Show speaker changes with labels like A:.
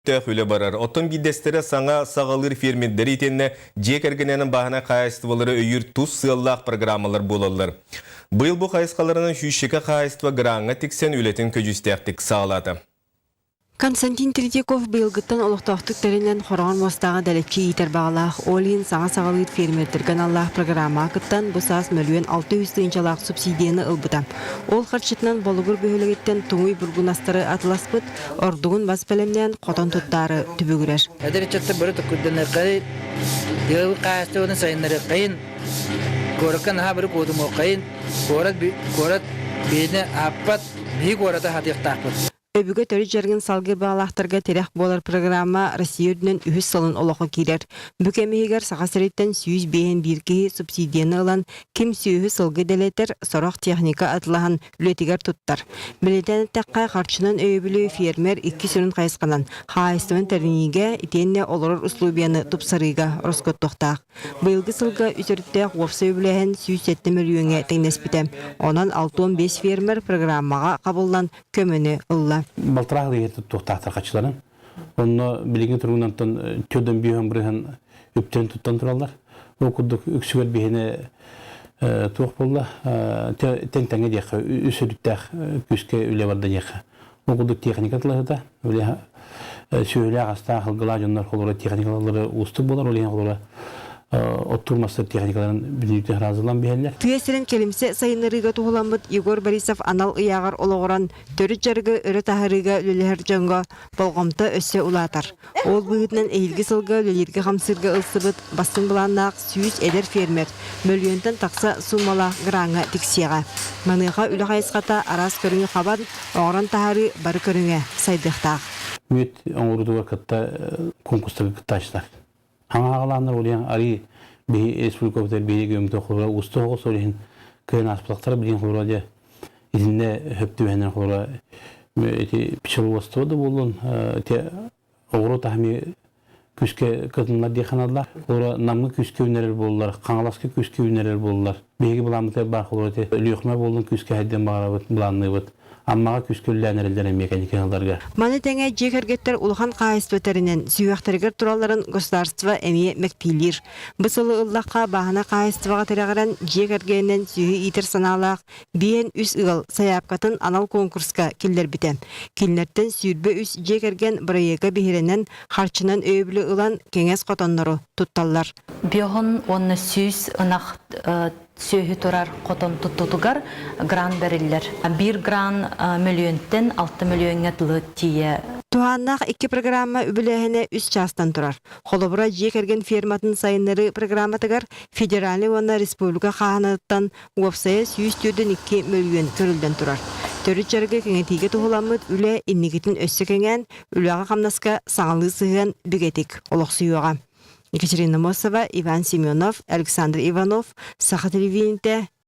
A: Тәхүлі барар. Оттон бидестері саңа сағалыр фермендері етенне жек әргененің бағына қайыстывалары өйір тұз сыллақ программалар болалар. Бұл бұл қайысқаларының шүйшеке қайыстыва граңға тіксен үлетін көжістәқтік сағалады.
B: Константин Третьяков быйылгыттан олықтақтық тәрінен қорған мостағы дәлепче етер бағалақ олин саңа сағалыйт фермертерген Аллах программа акыттан бұсас мөлуен 600 тыынчалақ субсидияны ылбыта. Ол қарчытынан болуғыр бөхілігеттен туңый бургунастары атыласпыт, ордуғын баспәлемнен қотон тұттары түбігірер.
C: Әдіречетті бірі түккүддені қайын, елі қайысты оны сайынлары қайын, көріккен аға бірі көдім ол қайын, көрет бейіне аппат, бей көреді хатиқтақпыт.
B: Өбігі төрі жерген салғы бағалақтарға терек болар программа Россия өдінен үхіс салын олықы кейлер. Бүкемегер сағасыреттен сүйіз бейін біркеге субсидияны алан кем сүйі салғы дәлетер сорақ техника атылаған үлетігер тұттар. Білетен тәққай қарчынан өйбілі фермер 2 сүрін қайысқанан қайыстымын тәрінеге итенне олырыр ұслубияны тұпсарыға роскоттықтақ. Бұйылғы сылғы үсірттәқ опсы өбіләген 107 миллионға тәңнеспітем. Онан 6-15 фермер программаға қабылдан көміні ұлла.
D: Балтырағы дейті тұқтақтар қачыларын. Оны білеген тұрғынан төден бейін бірген үптен тұттан тұралар. Оқыдық үксігер бейіне тұқ болды. Тәң-тәңе дейқі, үсіріттәқ күске үле барды дейқі. Оқыдық техникатылығы да. Сөйлі ағаста қылғыла жонлар қолыры техникалары ұстық болар. Олеген қолыры оттурмастыр техникаларын білдікті разылан бейелер.
B: Түйесірін келімсе сайынырыға туғыламыд Егор Борисов анал ұяғар олығыран төрі жарғы үрі тахырыға лөлер жонға болғымты өсі ұлатар. Ол бұғытынан әйілгі сылға лөлерге қамсырға ұлсыбыд бастың бұланнақ сүйіз әдер фермер. Мөлгентен тақса сумала граңа тіксеға. Маныға үлі қайысқата арас көріңі қабан, оғыран тахары бары көріңе сайдықтақ.
D: Мүйет оңырдуға кітті конкурстығы кітташылар. Аңағаланыр олеген ари республикаптар бейге өмді қолыра ұсты оғыз олеген көйін аспылақтары білген қолыра де изінде хөпті бәнер қолыра пішіл ұсты оды болуын оғыру тахми күшке кытынлар дейханалар. Қолыра намғы күшке өнерер болулар, қаңаласқа күшке өнерер болулар. Бейге бұламытай бар қолыра де үліқме болуын күшке әдден бағара бұд, бұланны бұд. Аммаға күшкөлләнерілдерін меканикаларға.
B: Маны тәңе жекергеттер улхан қайыс бөтерінен сүйіқтіргер тураларын государство әмие мәктейлер. Бұсылы ұллаққа бағына қайыстываға тәрәғірен жекергенен сүйі итір саналақ бейін үс ұғыл саяпқатын анал конкурска келдер бітем. Келнерттен сүйірбі үс жекерген бірайеға бейірінен харчынан өйбілі ұлан кеңес қотонлары тұтталар.
E: Беғын оны сүйіз ұнақ сөйі тұрар қотон тұттығар гран бәрілер. 1 гран миллионттен 6 миллионға тұлы тие.
B: Туғаннақ 2 программа үбіләхіне 3 частан тұрар. Қолыбыра жекерген ферматын сайынлары программатығар федералы оны республика қағанаттан уапсая 102 миллион көрілден тұрар. Төрі жарғы кеңетеге тұғыламыд үлі иннегетін өссі кеңен үліға қамнасқа саңалы сығын бүгетік олықсыйуға. Екатерина Мосова, Иван Семенов, Александр Иванов, Саха телевидениеде